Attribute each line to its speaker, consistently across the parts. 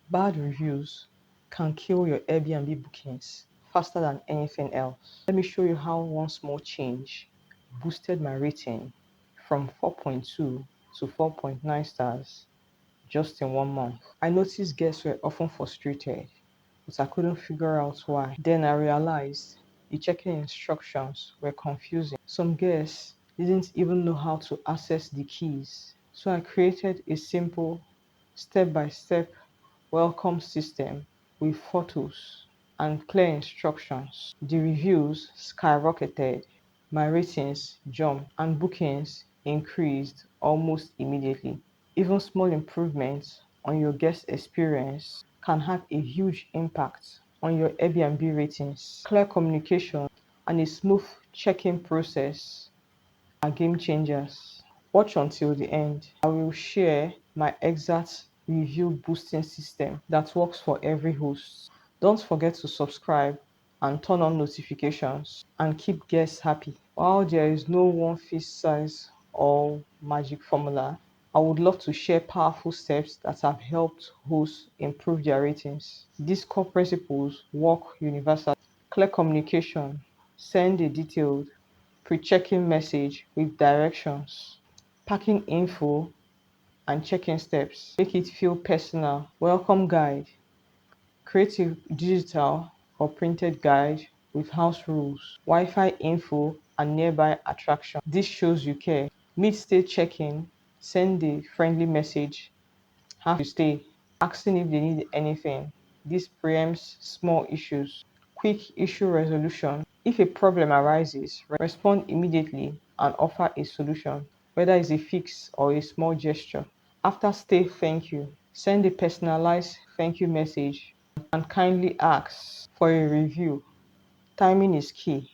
Speaker 1: Bad reviews can kill your Airbnb bookings faster than anything else. Let me show you how one small change boosted my rating from 4.2 to 4.9 stars just in 1 month. I noticed guests were often frustrated, but I couldn't figure out why. Then I realized the check-in instructions were confusing. Some guests didn't even know how to access the keys. So I created a simple step-by-step welcome system with photos and clear instructions. The reviews skyrocketed, my ratings jumped, and bookings increased almost immediately. Even small improvements on your guest experience can have a huge impact on your Airbnb ratings. Clear communication and a smooth check-in process are game changers. Watch until the end. I will share my exact review boosting system that works for every host. Don't forget to subscribe and turn on notifications and keep guests happy. While there is no one fit size or magic formula, I would love to share powerful steps that have helped hosts improve their ratings. These core principles work universally. Clear communication. Send a detailed pre-check-in message with directions, packing info, and check-in steps. Make it feel personal. Welcome guide. Create a digital or printed guide with house rules, Wi-Fi info, and nearby attractions. This shows you care. Mid-stay check-in. Send a friendly message. Have to stay. Asking if they need anything. This preempts small issues. Quick issue resolution. If a problem arises, respond immediately and offer a solution, whether it's a fix or a small gesture. After stay thank you, send a personalized thank you message and kindly ask for a review. Timing is key.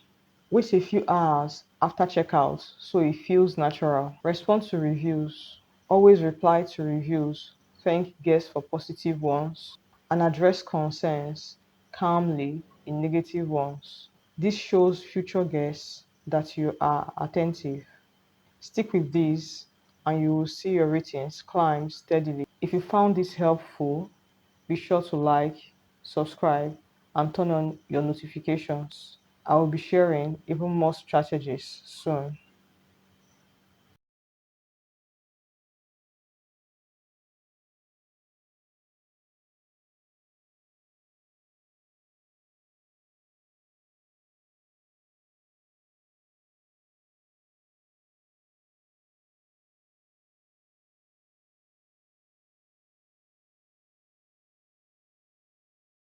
Speaker 1: Wait a few hours after checkout so it feels natural. Respond to reviews. Always reply to reviews. Thank guests for positive ones and address concerns calmly in negative ones. This shows future guests that you are attentive. Stick with this and you will see your ratings climb steadily. If you found this helpful, be sure to like, subscribe, and turn on your notifications. I will be sharing even more strategies soon.